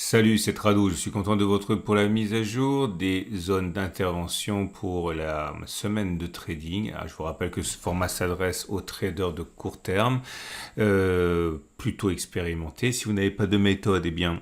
Salut, c'est Trado. Je suis content de vous retrouver pour la mise à jour des zones d'intervention pour la semaine de trading. Je vous rappelle que ce format s'adresse aux traders de court terme, plutôt expérimentés. Si vous n'avez pas de méthode, eh bien,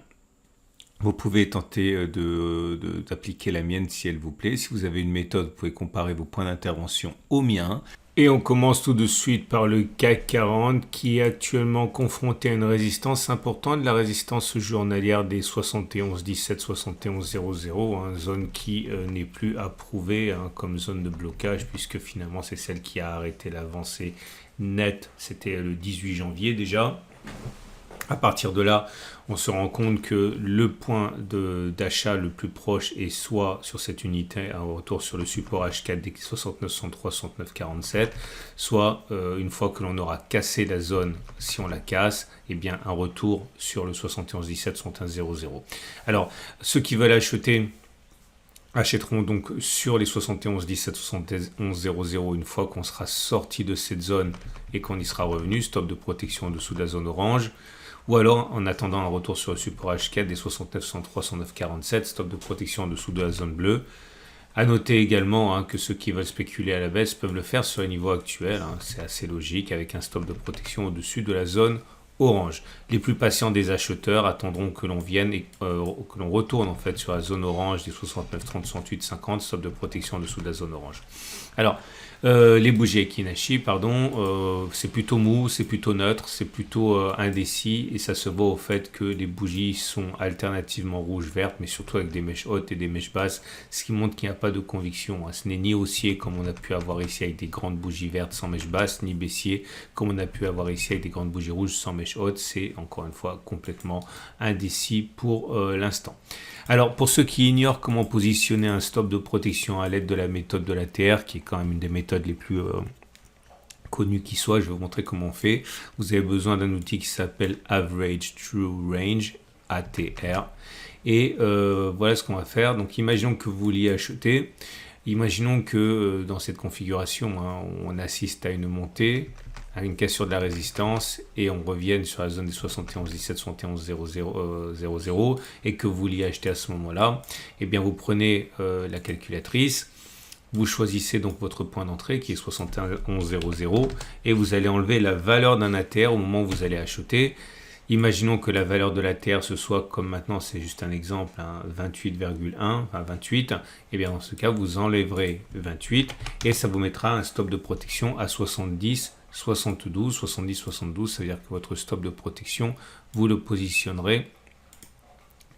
vous pouvez tenter d'appliquer la mienne si elle vous plaît. Si vous avez une méthode, vous pouvez comparer vos points d'intervention aux miens. Et on commence tout de suite par le CAC 40 qui est actuellement confronté à une résistance importante, la résistance journalière des 71,17, 71,00, zone qui n'est plus approuvée comme zone de blocage puisque finalement c'est celle qui a arrêté l'avancée nette, c'était le 18 janvier déjà. À partir de là, on se rend compte que le point d'achat le plus proche est soit sur cette unité, un retour sur le support H4 des 69, 103, 69, 47, soit une fois que l'on aura cassé la zone, si on la casse, eh bien un retour sur le 71, 17, 61, 00. Alors, ceux qui veulent acheter achèteront donc sur les 71, 17, 71, 00 une fois qu'on sera sorti de cette zone et qu'on y sera revenu, stop de protection en dessous de la zone orange. Ou alors, en attendant un retour sur le support H4 des 69, 103, 109, 47, stop de protection en dessous de la zone bleue. À noter également que ceux qui veulent spéculer à la baisse peuvent le faire sur les niveaux actuels. C'est assez logique avec un stop de protection au-dessus de la zone orange. Les plus patients des acheteurs attendront que l'on vienne et que l'on retourne en fait sur la zone orange des 69, 30, 68, 50, stop de protection en dessous de la zone orange. Alors, les bougies Kinashi, c'est plutôt mou, c'est plutôt neutre, c'est plutôt indécis et ça se voit au fait que les bougies sont alternativement rouge-verte, mais surtout avec des mèches hautes et des mèches basses, ce qui montre qu'il n'y a pas de conviction. Ce n'est ni haussier comme on a pu avoir ici avec des grandes bougies vertes sans mèches basses, ni baissier comme on a pu avoir ici avec des grandes bougies rouges sans mèches hautes. C'est encore une fois complètement indécis pour l'instant. Alors, pour ceux qui ignorent comment positionner un stop de protection à l'aide de la méthode de l'ATR, qui est quand même une des méthodes les plus connues qui soit, je vais vous montrer comment on fait. Vous avez besoin d'un outil qui s'appelle Average True Range, ATR. Et voilà ce qu'on va faire. Donc, imaginons que vous vouliez acheter. Imaginons que dans cette configuration, on assiste à une montée, à une cassure de la résistance et on revienne sur la zone des 71, 17, 71, 00 et que vous vouliez acheter à ce moment-là, eh bien vous prenez la calculatrice, vous choisissez donc votre point d'entrée qui est 71,00 et vous allez enlever la valeur d'un ATR au moment où vous allez acheter. Imaginons que la valeur de la terre ce soit, comme maintenant c'est juste un exemple, 28,1, enfin 28, et bien dans ce cas vous enlèverez 28 et ça vous mettra un stop de protection à 70, 72, 70, 72, ça veut dire que votre stop de protection, vous le positionnerez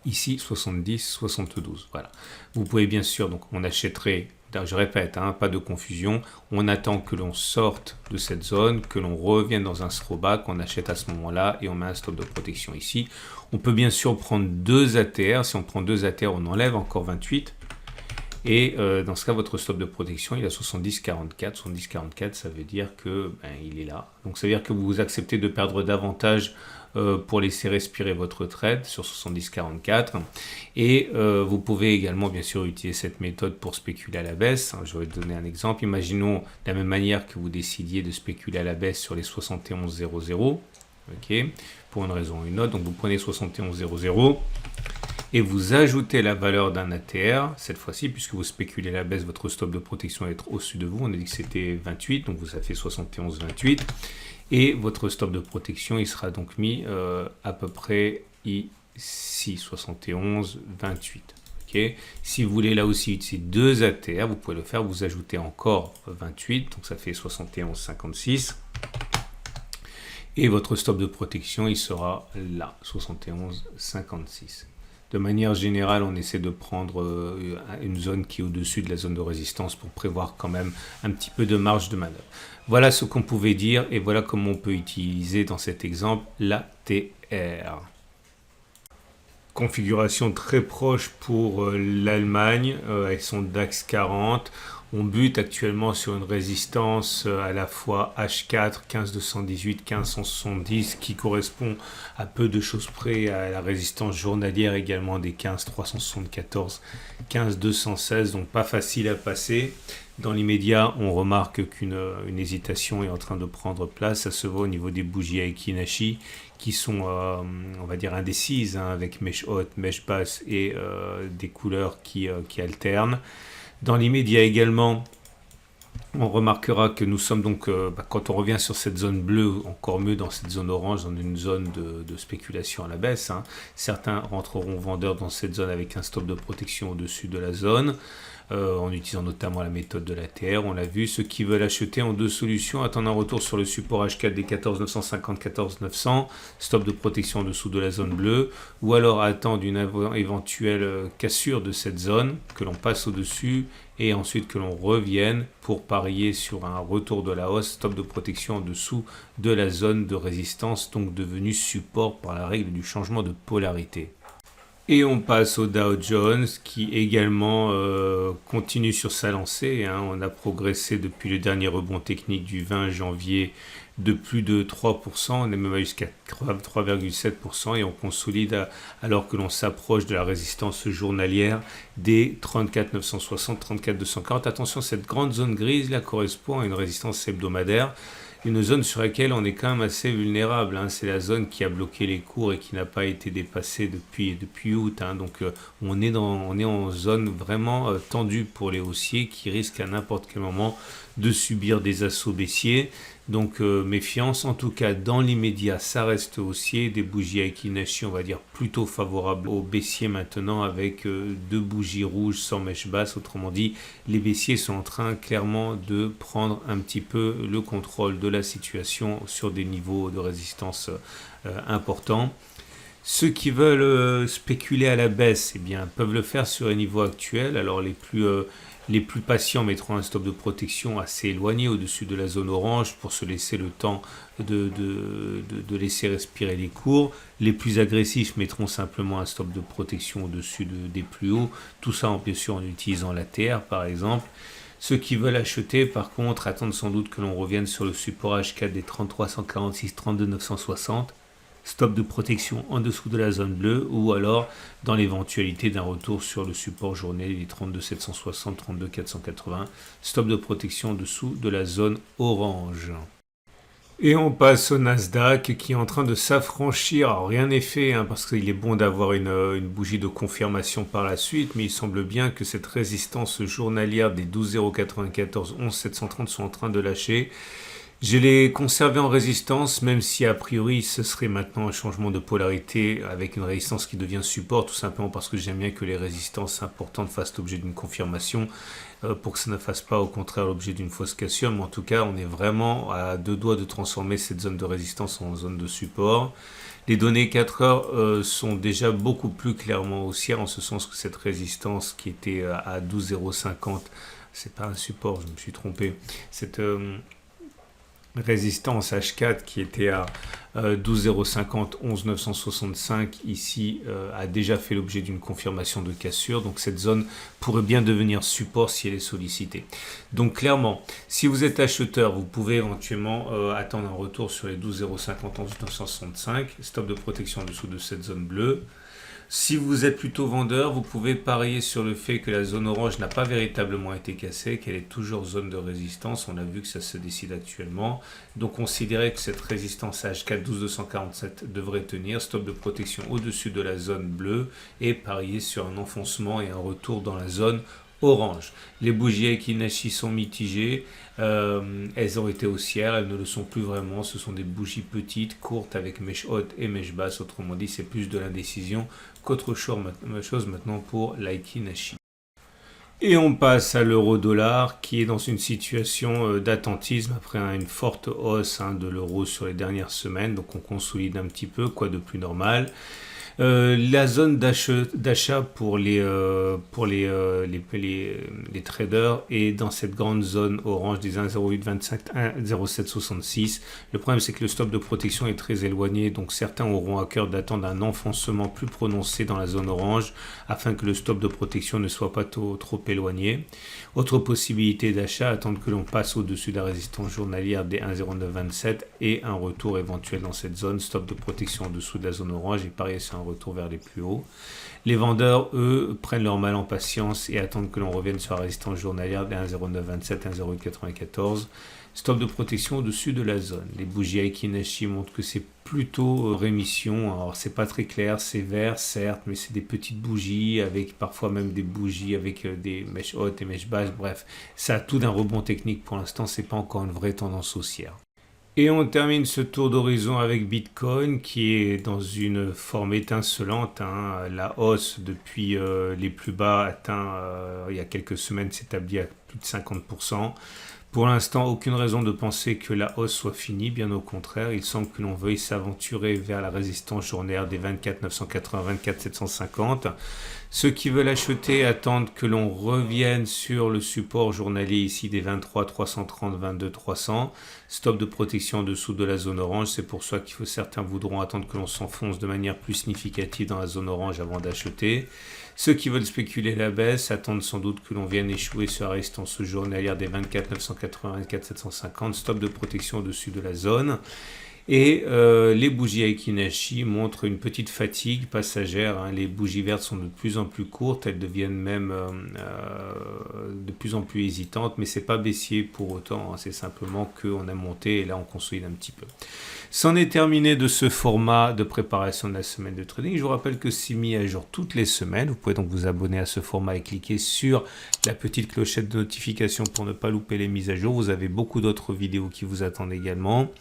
ici 70, 72, voilà. Vous pouvez bien sûr, donc on achèterait, je répète, pas de confusion, on attend que l'on sorte de cette zone, que l'on revienne dans un throwback, on achète à ce moment-là et on met un stop de protection ici. On peut bien sûr prendre deux ATR, si on prend deux ATR, on enlève encore 28. Et dans ce cas, votre stop de protection, il est à 70,44. 70,44, ça veut dire que il est là. Donc ça veut dire que vous acceptez de perdre davantage pour laisser respirer votre trade sur 70,44. Et vous pouvez également, bien sûr, utiliser cette méthode pour spéculer à la baisse. Je vais vous donner un exemple. Imaginons de la même manière que vous décidiez de spéculer à la baisse sur les 71,00. Ok, pour une raison ou une autre. Donc vous prenez 71,00 et vous ajoutez la valeur d'un ATR, cette fois-ci, puisque vous spéculez à la baisse, votre stop de protection va être au-dessus de vous. On a dit que c'était 28, donc vous avez fait 71,28. Et votre stop de protection, il sera donc mis à peu près ici, 71,28. Okay. Si vous voulez là aussi utiliser deux ATR, vous pouvez le faire, vous ajoutez encore 28, donc ça fait 71,56. Et votre stop de protection, il sera là, 71,56. De manière générale, on essaie de prendre une zone qui est au-dessus de la zone de résistance pour prévoir quand même un petit peu de marge de manœuvre. Voilà ce qu'on pouvait dire et voilà comment on peut utiliser dans cet exemple l'ATR. Configuration très proche pour l'Allemagne avec son DAX 40. On bute actuellement sur une résistance à la fois H4, 15218, 15170 qui correspond à peu de choses près à la résistance journalière également des 15374, 15216, donc pas facile à passer. Dans l'immédiat, on remarque qu'une hésitation est en train de prendre place. Ça se voit au niveau des bougies Aiki Nashi qui sont, on va dire, indécises, hein, avec mèche haute, mèche basse et des couleurs qui alternent. Dans l'immédiat également, on remarquera que nous sommes donc, quand on revient sur cette zone bleue, encore mieux dans cette zone orange, dans une zone de spéculation à la baisse, hein. Certains rentreront vendeurs dans cette zone avec un stop de protection au-dessus de la zone, en utilisant notamment la méthode de l'ATR. On l'a vu, ceux qui veulent acheter ont deux solutions: attendre un retour sur le support H4 des 14950, 14900, stop de protection en dessous de la zone bleue, ou alors attendre une éventuelle cassure de cette zone, que l'on passe au-dessus, et ensuite que l'on revienne pour parier sur un retour de la hausse, stop de protection en dessous de la zone de résistance, donc devenue support par la règle du changement de polarité. Et on passe au Dow Jones qui également continue sur sa lancée, hein. On a progressé depuis le dernier rebond technique du 20 janvier de plus de 3%, on est même jusqu'à 3,7% et on consolide alors que l'on s'approche de la résistance journalière des 34 960, 34 240. Attention, cette grande zone grise là correspond à une résistance hebdomadaire, une zone sur laquelle on est quand même assez vulnérable, hein. C'est la zone qui a bloqué les cours et qui n'a pas été dépassée depuis août, hein. Donc on est en zone vraiment tendue pour les haussiers qui risquent à n'importe quel moment de subir des assauts baissiers. Donc méfiance, en tout cas dans l'immédiat ça reste haussier, des bougies Aiki Nashi on va dire plutôt favorables aux baissiers maintenant, avec deux bougies rouges sans mèche basse. Autrement dit, les baissiers sont en train clairement de prendre un petit peu le contrôle de la situation sur des niveaux de résistance importants. Ceux qui veulent spéculer à la baisse, eh bien, peuvent le faire sur les niveaux actuels. Alors les plus patients mettront un stop de protection assez éloigné au-dessus de la zone orange pour se laisser le temps de laisser respirer les cours. Les plus agressifs mettront simplement un stop de protection au-dessus des plus hauts. Tout ça, bien sûr, en utilisant l'ATR par exemple. Ceux qui veulent acheter, par contre, attendent sans doute que l'on revienne sur le support H4 des 3346, 32960. Stop de protection en dessous de la zone bleue, ou alors dans l'éventualité d'un retour sur le support journalier des 32 760, 32 480, stop de protection en dessous de la zone orange. Et on passe au Nasdaq qui est en train de s'affranchir. Alors rien n'est fait, hein, parce qu'il est bon d'avoir une bougie de confirmation par la suite, mais il semble bien que cette résistance journalière des 12 094, 11 730 sont en train de lâcher. Je l'ai conservé en résistance, même si a priori ce serait maintenant un changement de polarité avec une résistance qui devient support, tout simplement parce que j'aime bien que les résistances importantes fassent l'objet d'une confirmation pour que ça ne fasse pas au contraire l'objet d'une fausse cassure. Mais en tout cas, on est vraiment à deux doigts de transformer cette zone de résistance en zone de support. Les données 4 heures sont déjà beaucoup plus clairement haussières, en ce sens que cette résistance qui était à 12 050, c'est pas un support, je me suis trompé, cette résistance H4 qui était à 12 050, 11 965 ici a déjà fait l'objet d'une confirmation de cassure, donc cette zone pourrait bien devenir support si elle est sollicitée. Donc clairement, si vous êtes acheteur, vous pouvez éventuellement attendre un retour sur les 12 050, 11 965, stop de protection en dessous de cette zone bleue. Si vous êtes plutôt vendeur, vous pouvez parier sur le fait que la zone orange n'a pas véritablement été cassée, qu'elle est toujours zone de résistance. On a vu que ça se décide actuellement. Donc considérez que cette résistance H4 12247 devrait tenir. Stop de protection au-dessus de la zone bleue et parier sur un enfoncement et un retour dans la zone orange. Les bougies Aiki Nashi sont mitigées, elles ont été haussières, elles ne le sont plus vraiment, ce sont des bougies petites, courtes avec mèche haute et mèche basse, autrement dit c'est plus de l'indécision qu'autre chose maintenant pour l'Aiki Nashi. Et on passe à l'euro-dollar qui est dans une situation d'attentisme après une forte hausse de l'euro sur les dernières semaines, donc on consolide un petit peu, quoi de plus normal. La zone d'achat pour les traders est dans cette grande zone orange des 1,0825, 1,0766. Le problème, c'est que le stop de protection est très éloigné, donc certains auront à cœur d'attendre un enfoncement plus prononcé dans la zone orange afin que le stop de protection ne soit pas trop éloigné. Autre possibilité d'achat, attendre que l'on passe au-dessus de la résistance journalière des 1,0927 et un retour éventuel dans cette zone, stop de protection en dessous de la zone orange et pareil sur un retour vers les plus hauts. Les vendeurs, eux, prennent leur mal en patience et attendent que l'on revienne sur la résistance journalière des 1,0927, 1,0894. Stop de protection au-dessus de la zone. Les bougies Aiki montrent que c'est plutôt rémission. Alors c'est pas très clair, c'est vert certes, mais c'est des petites bougies avec parfois même des bougies avec des mèches hautes et mèches basses. Bref, ça a tout d'un rebond technique pour l'instant, c'est pas encore une vraie tendance haussière. Et on termine ce tour d'horizon avec Bitcoin qui est dans une forme étincelante. La hausse depuis les plus bas atteint il y a quelques semaines s'établit à plus de 50%. Pour l'instant, aucune raison de penser que la hausse soit finie, bien au contraire, il semble que l'on veuille s'aventurer vers la résistance journalière des 24 980, 24 750. Ceux qui veulent acheter attendent que l'on revienne sur le support journalier ici des 23 330, 22 300. Stop de protection en dessous de la zone orange, c'est pour ça qu'il faut certains voudront attendre que l'on s'enfonce de manière plus significative dans la zone orange avant d'acheter. Ceux qui veulent spéculer la baisse attendent sans doute que l'on vienne échouer sur la résistance journalière des 24 980, 24 750. Stop de protection au-dessus de la zone. Et les bougies Aiki montrent une petite fatigue passagère. Les bougies vertes sont de plus en plus courtes, elles deviennent même de plus en plus hésitantes, mais c'est pas baissier pour autant, c'est simplement qu'on a monté et là on consolide un petit peu. C'en est terminé de ce format de préparation de la semaine de trading. Je vous rappelle que c'est mis à jour toutes les semaines. Vous pouvez donc vous abonner à ce format et cliquer sur la petite clochette de notification pour ne pas louper les mises à jour. Vous avez beaucoup d'autres vidéos qui vous attendent également.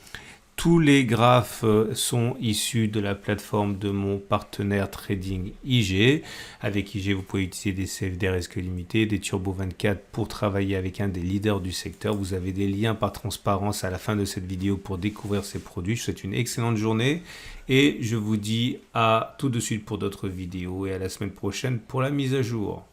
Tous les graphes sont issus de la plateforme de mon partenaire trading IG. Avec IG, vous pouvez utiliser des CFD risque limité, des Turbo 24 pour travailler avec un des leaders du secteur. Vous avez des liens par transparence à la fin de cette vidéo pour découvrir ces produits. Je vous souhaite une excellente journée et je vous dis à tout de suite pour d'autres vidéos et à la semaine prochaine pour la mise à jour.